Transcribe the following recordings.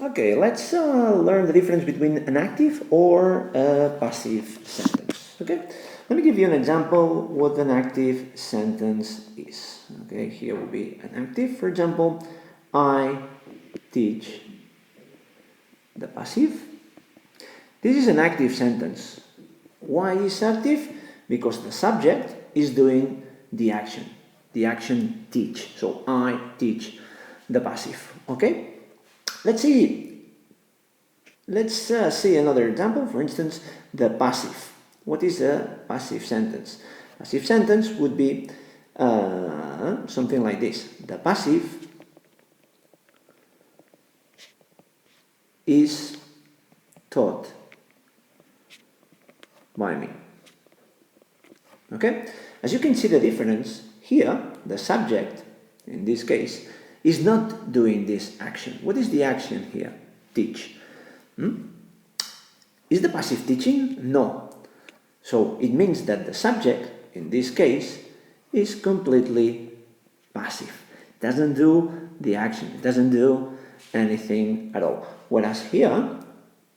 Okay, let's learn the difference between an active or a passive sentence. Okay, let me give you an example what an active sentence is. Okay, here will be an active. For example, I teach. The passive. This is an active sentence. Why is active? Because the subject is doing the action teach. So I teach. The passive. Okay. Let's see another example. For instance, the passive. What is a passive sentence? Passive sentence would be something like this. The passive is taught by me. Okay? As you can see the difference, here the subject, in this case, is not doing this action. What is the action here? Teach. Is the passive teaching? No. So it means that the subject, in this case, is completely passive. It doesn't do the action. It doesn't do anything at all. Whereas here,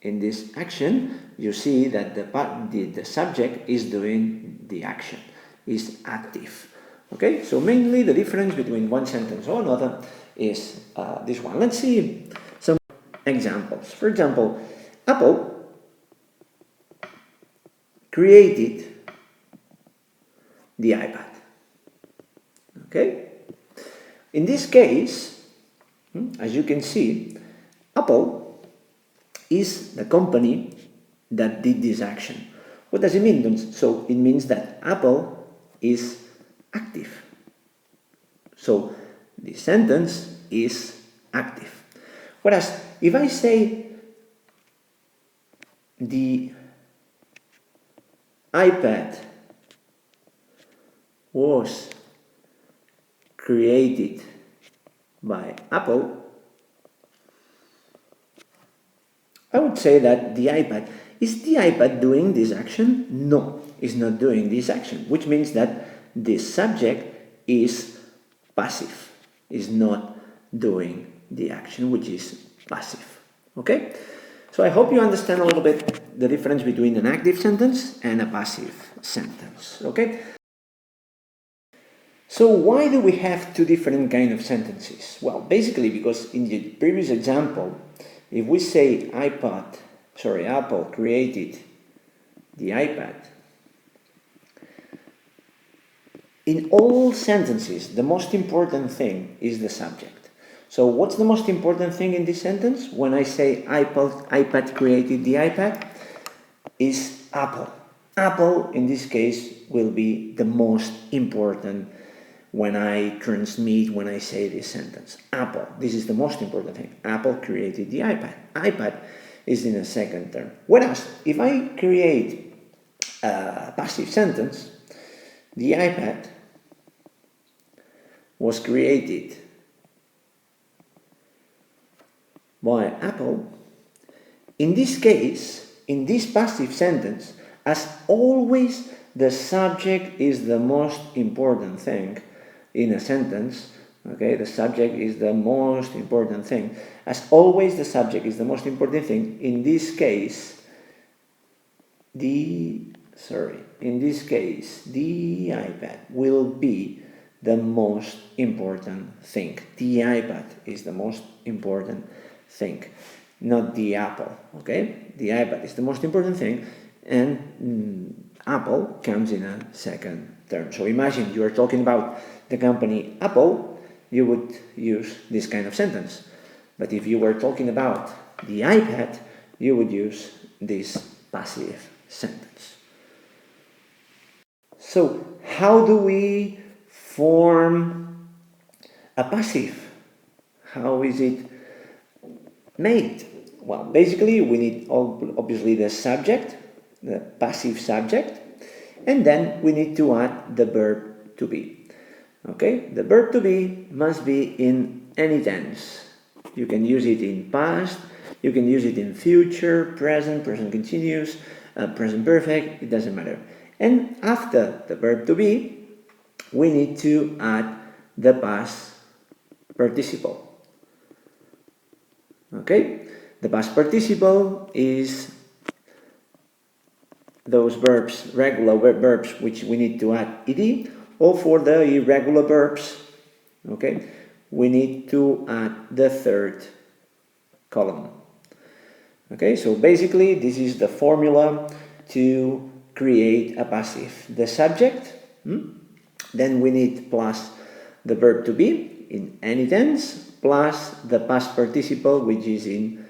in this action, you see that the subject is doing the action, is active. Okay, so mainly the difference between one sentence or another is this one. Let's see some examples. For example, Apple created the iPad. Okay, in this case, as you can see, Apple is the company that did this action. What does it mean? So it means that Apple is active. So the sentence is active. Whereas if I say the iPad was created by Apple, I would say that the iPad, is the iPad doing this action? No, it's not doing this action, which means that the subject is passive, is not doing the action, which is passive. Okay? So I hope you understand a little bit the difference between an active sentence and a passive sentence. Okay? So why do we have two different kind of sentences? Well, basically because in the previous example, if we say Apple created the iPad, in all sentences, the most important thing is the subject. So what's the most important thing in this sentence? When I say iPad created the iPad, is Apple. Apple, in this case, will be the most important when I say this sentence. Apple, this is the most important thing. Apple created the iPad. iPad is in a second term. Whereas, if I create a passive sentence, the iPad was created by Apple. In this case, in this passive sentence, as always, the subject is the most important thing in a sentence. Okay, the subject is the most important thing. As always, the subject is the most important thing. In this case, the iPad will be the most important thing. The iPad is the most important thing, not the Apple. Okay, the iPad is the most important thing, and Apple comes in a second term. So imagine you are talking about the company Apple, you would use this kind of sentence. But if you were talking about the iPad, you would use this passive sentence. So how do we form a passive? How is it made? Well, basically we need obviously the subject, the passive subject, and then we need to add the verb to be. Okay, the verb to be must be in any tense. You can use it in past, you can use it in future, present, present continuous, present perfect, it doesn't matter. And after the verb to be, we need to add the past participle. Okay, the past participle is those verbs, regular verbs, which we need to add ed, or for the irregular verbs, okay, we need to add the third column. Okay, so basically this is the formula to create a passive. The subject, then we need plus the verb to be in any tense, plus the past participle, which is in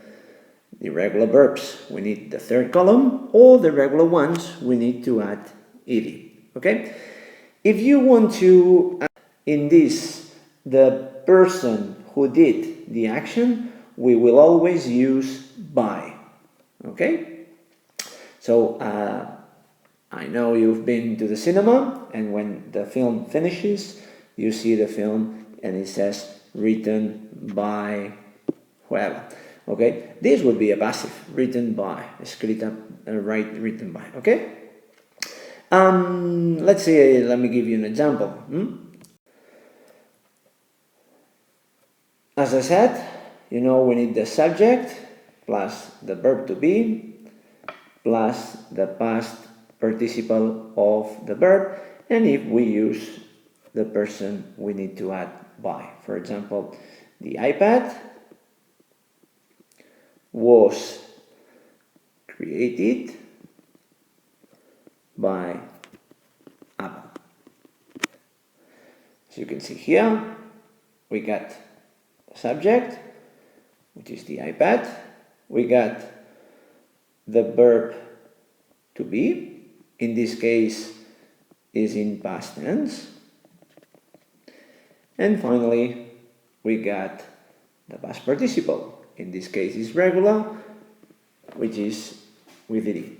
the regular verbs. We need the third column, or the regular ones, we need to add ed. Okay? If you want to add in this the person who did the action, we will always use by. Okay? So, I know you've been to the cinema, and when the film finishes, you see the film and it says written by whoever. Okay, this would be a passive, written by, escrita, written by. Okay. Let's say, let me give you an example. As I said, we need the subject plus the verb to be plus the past participle of the verb, and if we use the person, we need to add by. For example, the iPad was created by Apple. As you can see here, we got the subject, which is the iPad. We got the verb to be, in this case is in past tense. And finally, we got the past participle. In this case is regular, which is with ed.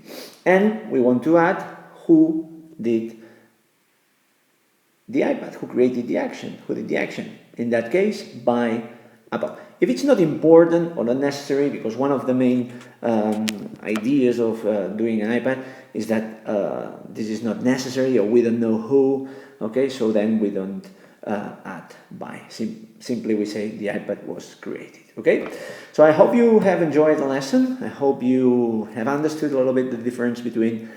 And we want to add who did the iPad, who created the action, who did the action. In that case, by Apple. If it's not important or not necessary, because one of the main ideas of doing an iPad is that this is not necessary, or we don't know who, okay, so then we don't add by. Simply we say the iPad was created, okay? So I hope you have enjoyed the lesson. I hope you have understood a little bit the difference between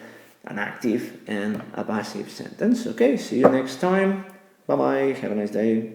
an active and a passive sentence, okay? See you next time. Bye-bye. Have a nice day.